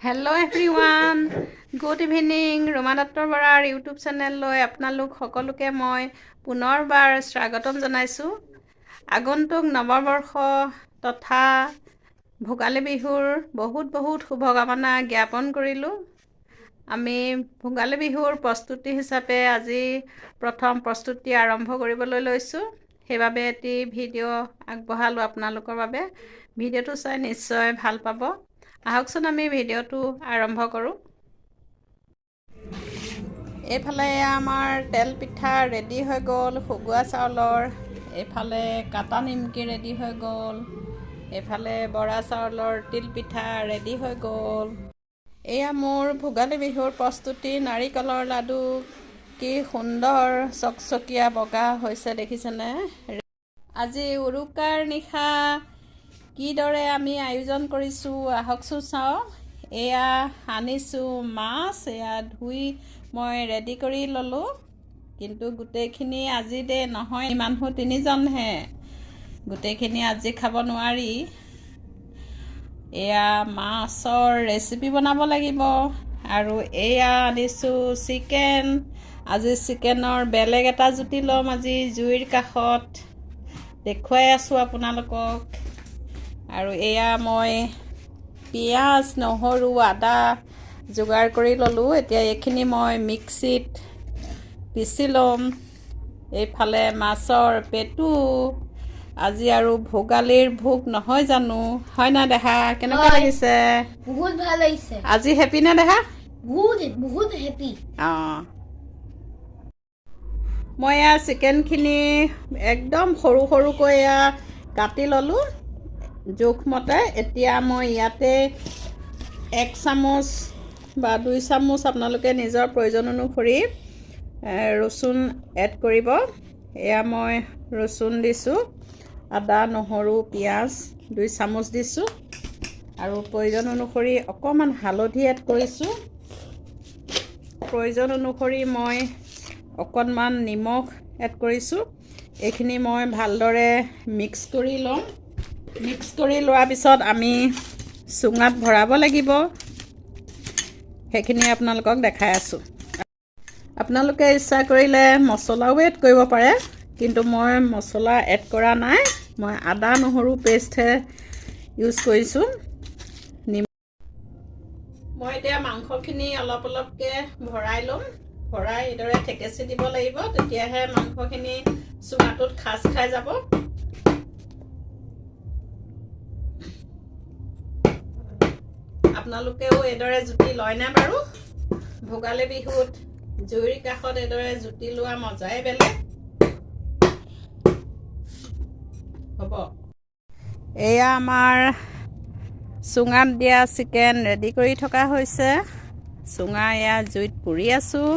Hello everyone, good evening. Ruma Duttar Borar YouTube channel loi apnalok সকলোকে মই পুনৰবাৰ স্বাগতম জনাইছো। আগন্তুক নৱবৰ্ষ তথা ভোগালী বিহুৰ বহুত শুভকামনা জ্ঞাপন কৰিলো। আমি ভোগালী বিহুৰ প্ৰস্তুতি হিচাপে আজি প্ৰথম প্ৰস্তুতি আৰম্ভ কৰিবলৈ লৈছো। সেইবাবে এটি ভিডিঅ' আগবঢ়ালো আপোনালোকৰ বাবে। ভিডিঅ'টো চাই নিশ্চয় ভাল পাব। আহকচোন আমি ভিডিঅ'টো আৰম্ভ কৰোঁ। এইফালে আমাৰ তেল পিঠা ৰেডি হৈ গ'ল শুগুৱা চাউলৰ, এইফালে কাটা নিমকি ৰেডি হৈ গ'ল, এইফালে বৰা চাউলৰ তিল পিঠা ৰেডি হৈ গ'ল। এয়া মোৰ ভোগালী বিহুৰ প্ৰস্তুতি। নাৰিকলৰ লাডু কি সুন্দৰ চকচকীয়া বগা হৈছে দেখিছেনে? আজি উৰুকাৰ নিশা কিদৰে আমি আয়োজন কৰিছোঁ আহকচোন চাওঁ। এয়া আনিছোঁ মাছ, এয়া ধুই মই ৰেডি কৰি ল'লোঁ। কিন্তু গোটেইখিনি আজি নহয়, মানুহ 3জনহে, গোটেইখিনি আজি খাব নোৱাৰি। এয়া মাছৰ ৰেচিপি বনাব লাগিব। আৰু এয়া আনিছোঁ চিকেন। আজি চিকেনৰ বেলেগ এটা জুতি ল'ম। আজি জুইৰ কাষত দেখুৱাই আছোঁ আপোনালোকক। আৰু এয়া মই পিঁয়াজ নহৰু আদা যোগাৰ কৰি ল'লোঁ। এতিয়া এইখিনি মই মিক্সিত পিচি ল'ম। এইফালে মাছৰ পেটু। আজি আৰু ভোগালীৰ ভোগ নহয় জানো, হয় না দেহা? কেনেকুৱা লাগিছে? বহুত ভাল লাগিছে। আজি হেপি নে দেহা? বহুত হেপি। মই এয়া চিকেনখিনি একদম সৰুকৈ এয়া কাটি ল'লোঁ জোখমতে। এতিয়া মই ইয়াতে 1 চামুচ বা 2 চামুচ আপোনালোকে নিজৰ প্ৰয়োজন অনুসৰি ৰচুন এড কৰিব। এয়া মই ৰচুন দিছোঁ, আদা নহৰু পিঁয়াজ 2 চামুচ দিছোঁ, আৰু প্ৰয়োজন অনুসৰি অকণমান হালধি এড কৰিছোঁ। প্ৰয়োজন অনুসৰি মই অকণমান নিমখ এড কৰিছোঁ। এইখিনি মই ভালদৰে মিক্স কৰি ল'ম। মিক্স কৰি লোৱাৰ পিছত আমি চুঙাত ভৰাব লাগিব। সেইখিনি আপোনালোকক দেখাই আছোঁ। আপোনালোকে ইচ্ছা কৰিলে মছলাও এড কৰিব পাৰে, কিন্তু মই মছলা এড কৰা নাই। মই আদা নহৰু পেষ্টহে ইউজ কৰিছোঁ। মই এতিয়া মাংসখিনি অলপকৈ ভৰাই ল'ম। ভৰাই এইদৰে থেকেচি দিব লাগিব, তেতিয়াহে মাংসখিনি চুঙাটোত খাজ খাই যাব। আপোনালোকেও এইদৰে জুতি লয়নে বাৰু? ভোগালী বিহুত জুইৰ কাষত এইদৰে জুতি লোৱা মজাই বেলেগ। হ'ব। এয়া আমাৰ চুঙাত দিয়া চিকেন ৰেডি কৰি থকা হৈছে। চুঙা এয়া জুইত পুৰি আছোঁ।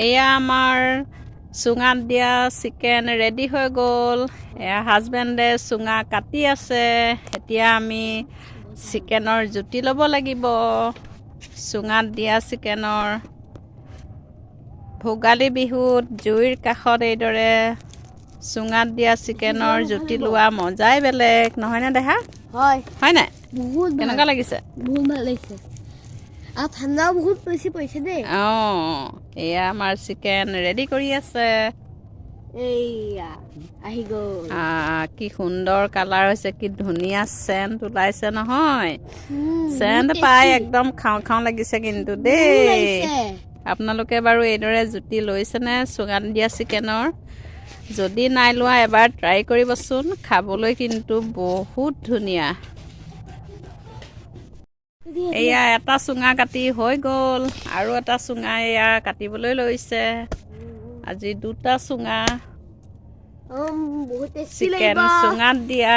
এয়া আমাৰ চুঙাত দিয়া চিকেন ৰেডি হৈ গ'ল। এয়া হাজবেণ্ডে চুঙা কাটি আছে। এতিয়া আমি চিকেনৰ জুতি ল'ব লাগিব। চুঙাত দিয়া চিকেনৰ ভোগালী বিহুত জুইৰ কাষত এইদৰে চুঙাত দিয়া চিকেনৰ জুতি লোৱা মজাই বেলেগ, নহয়নে দেহা? হয় নাই? বহুত কেনেকুৱা লাগিছে? বহুত ভাল লাগিছে। আৰু ঠাণ্ডাও বহুত বেছি পৰিছে দেই। এয়া আমাৰ চিকেন ৰেডি কৰি আছে। এইয়া আহি গ'ল। কি সুন্দৰ কালাৰ হৈছে, কি ধুনীয়া চেণ্ট ওলাইছে নহয়। চেণ্ট পাই একদম খাওঁ লাগিছে কিন্তু দেই। আপোনালোকে বাৰু এইদৰে জুতি লৈছেনে চুঙাত দিয়া চিকেনৰ? যদি নাই লোৱা এবাৰ ট্ৰাই কৰিবচোন, খাবলৈ কিন্তু বহুত ধুনীয়া। এয়া এটা চুঙা কাটি হৈ গ'ল, আৰু এটা চুঙা এয়া কাটিবলৈ লৈছে। আজি 2টা চুঙা চিকেন চুঙাত দিয়া।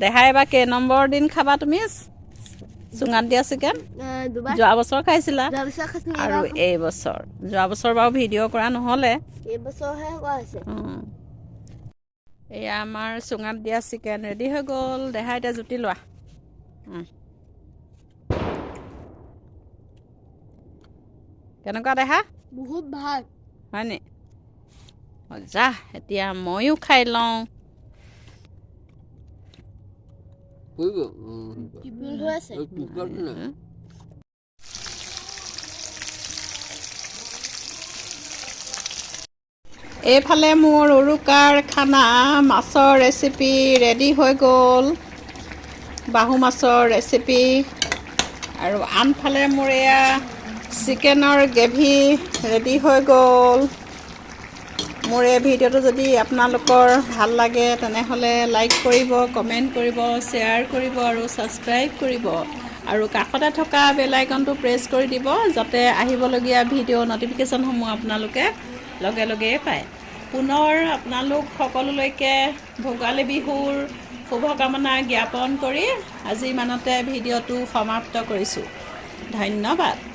দেখাই এবাৰ কেই নম্বৰ দিন খাবা তুমি চুঙাত দিয়া চিকেন? যোৱা বছৰ খাইছিলা আৰু এই বছৰ? যোৱা বছৰ বাৰু ভিডিঅ' কৰা নহ'লে, এইবছৰহে কৰা হৈছে। এয়া আমাৰ চুঙাত দিয়া চিকেন ৰেডি হৈ গ'ল। দেহা এতিয়া জুতি লোৱা। কেনেকুৱা দেখা বহুত ভাল হয়নি যা এতিয়া ময়ো খাই লওঁ টিপিল হৈ আছে এইফালে মোৰ উৰুকাৰ খানা মাছৰ ৰেচিপি ৰেডি হৈ গ'ল বাহু মাছৰ ৰেচিপি আৰু আনফালে মোৰ এয়া চিকেনৰ গ্ৰেভি ৰেডি হৈ গ'ল মোৰ এই ভিডিঅ'টো যদি আপোনালোকৰ ভাল লাগে তেনেহ'লে লাইক কৰিব কমেণ্ট কৰিব শ্বেয়াৰ কৰিব আৰু ছাবস্ক্ৰাইব কৰিব আৰু কাষতে থকা বেল আইকনটো প্ৰেছ কৰি দিব যাতে আহিবলগীয়া ভিডিঅ' নটিফিকেশ্যনসমূহ আপোনালোকে লগে লগেই পায় পুনৰ আপোনালোক সকলোলৈকে ভোগালী বিহুৰ শুভকামনা জ্ঞাপন কৰি আজি ইমানতে ভিডিঅ'টো সমাপ্ত কৰিছোঁ ধন্যবাদ